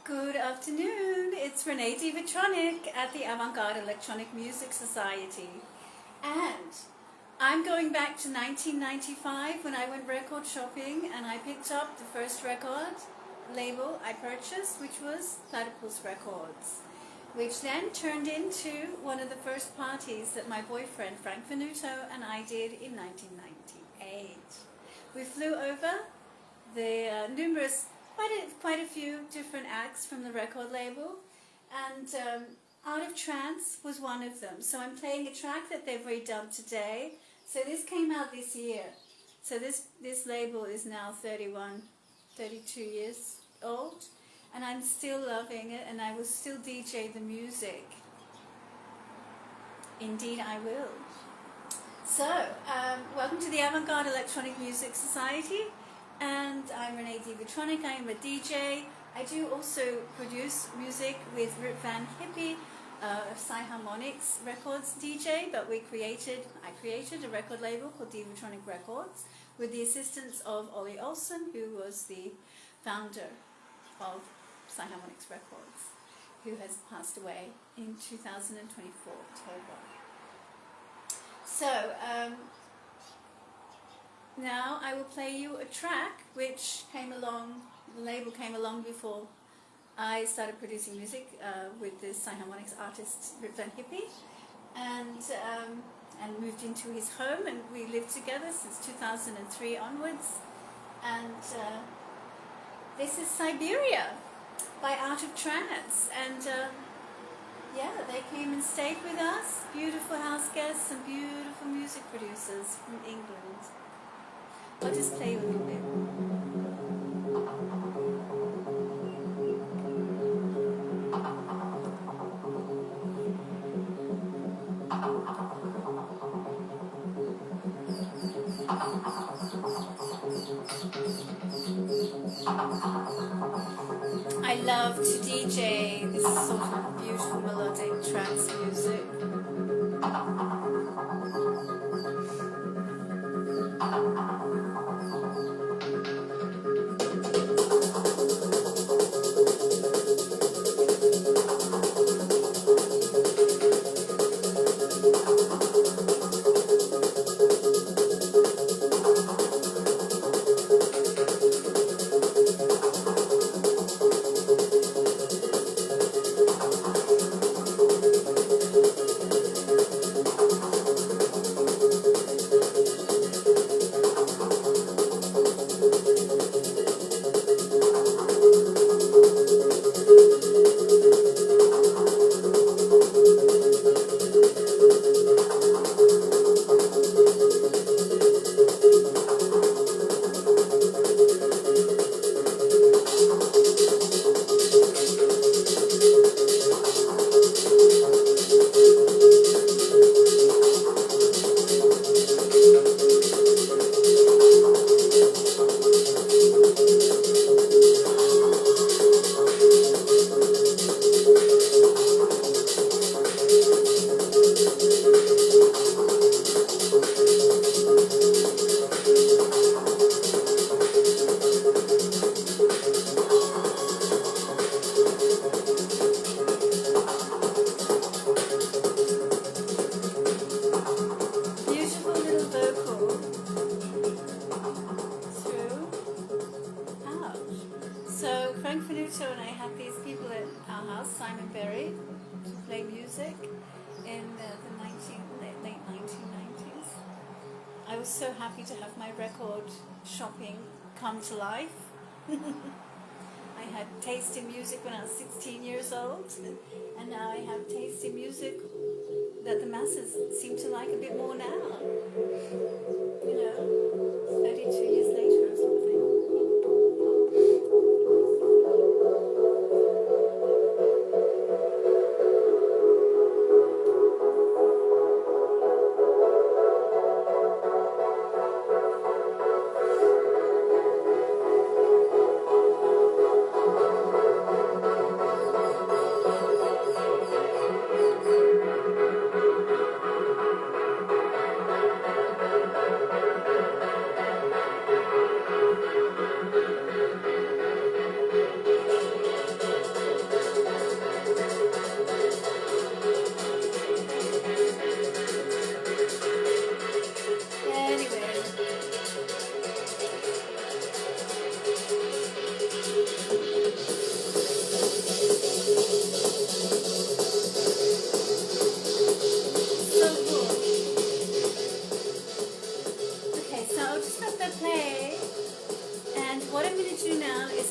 Good afternoon, it's Renee Divatronic at the Avant Garde Electronic Music Society, and I'm going back to 1995 when I went record shopping and I picked up the first record label I purchased, which was Platypus Records, which then turned into one of the first parties that my boyfriend Frank Venuto and I did in 1998. We flew over the quite a few different acts from the record label, and Out of Trance was one of them. So I'm playing a track that they've redubbed today. So this came out this year. So this label is now 32 years old, and I'm still loving it, and I will still DJ the music. Indeed I will. So, welcome to the Avant Garde Electronic Music Society. And I'm Renee Divatronic. I am a DJ. I do also produce music with Rip Van Hippie, Harmonics Records DJ, but I created a record label called Divatronic Records with the assistance of Ollie Olsen, who was the founder of Harmonics Records, who has passed away in 2024, October. So, now I will play you a track which the label came along before I started producing music with this Harmonics artist Rip Van Hippie, and moved into his home, and we lived together since 2003 onwards. And this is Siberia by Out of Trance, and they came and stayed with us, beautiful house guests and beautiful music producers from England. I'll just play with you a bit. I love to DJ this sort of beautiful melodic trance music. And I had these people at our house, Simon Berry, to play music in the late 1990s. I was so happy to have my record shopping come to life. I had taste in music when I was 16 years old, and now I have taste in music that the masses seem to like a bit more now. 32 years later or something.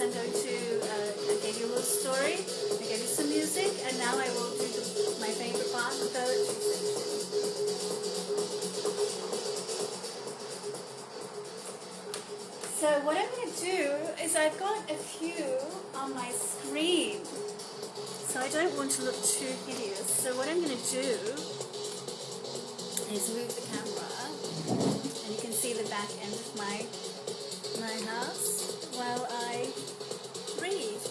I'm going to, I gave you a little story, I gave you some music, and now I will do my favorite part, the poetry section. So what I'm going to do is I've got a few on my screen, so I don't want to look too hideous. So what I'm going to do is move the camera, and you can see the back end of my house while I read.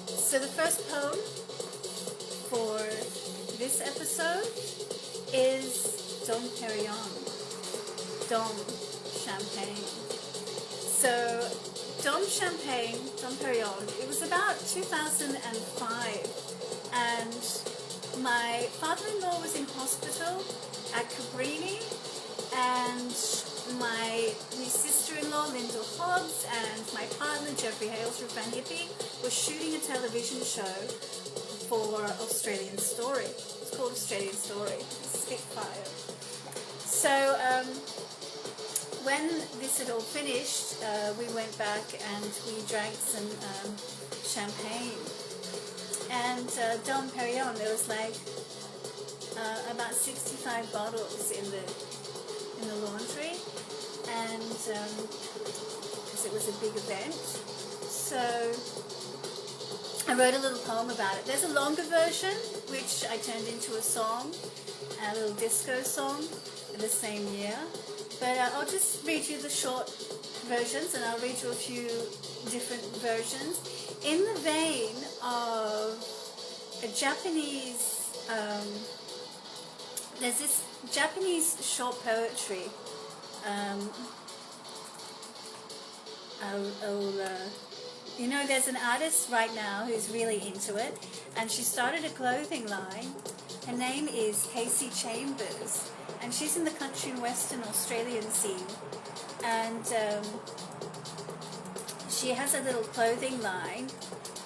So the first poem for this episode is Dom Perignon, Dom Champagne. So Dom Perignon, it was about 2005, and my father-in-law was in hospital at Cabrini, and my sister-in-law Linda Hobbs and my partner Jeffrey Hales from Van Hippie were shooting a television show for Australian Story. It's called Australian Story, Spitfire. So when this had all finished, we went back and we drank some champagne. And Dom Perignon, there was like about 65 bottles in the laundry, and because it was a big event, so I wrote a little poem about it. There's a longer version which I turned into a song, a little disco song the same year, but I'll just read you the short versions, and I'll read you a few different versions in the vein of a Japanese, there's this Japanese short poetry. You know, there's an artist right now who's really into it, and she started a clothing line. Her name is Casey Chambers, and she's in the country and western Australian scene, and she has a little clothing line,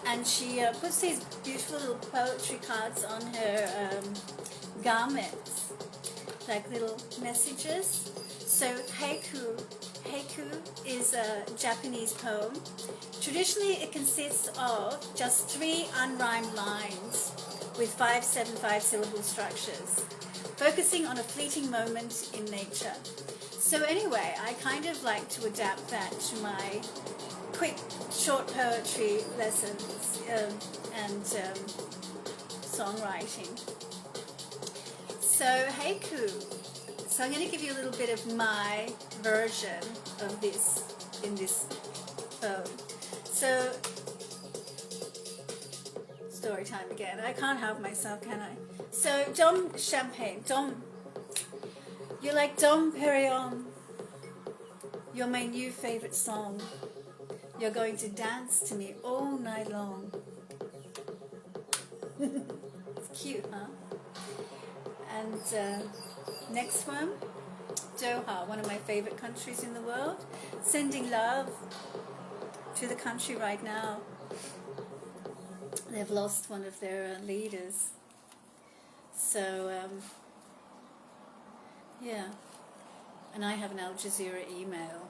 and she puts these beautiful little poetry cards on her garments, like little messages. So haiku is a Japanese poem. Traditionally, it consists of just 3 unrhymed lines with 5-7 syllable structures, focusing on a fleeting moment in nature. So anyway, I kind of like to adapt that to my quick, short poetry lessons and songwriting. So haiku. So I'm going to give you a little bit of my version of this in this poem. So, story time again. I can't help myself, can I? So, Dom Champagne. Dom, you're like Dom Perignon. You're my new favorite song. You're going to dance to me all night long. It's cute, huh? And next one, Doha, one of my favorite countries in the world. Sending love to the country right now. They've lost one of their leaders. So, yeah. And I have an Al Jazeera email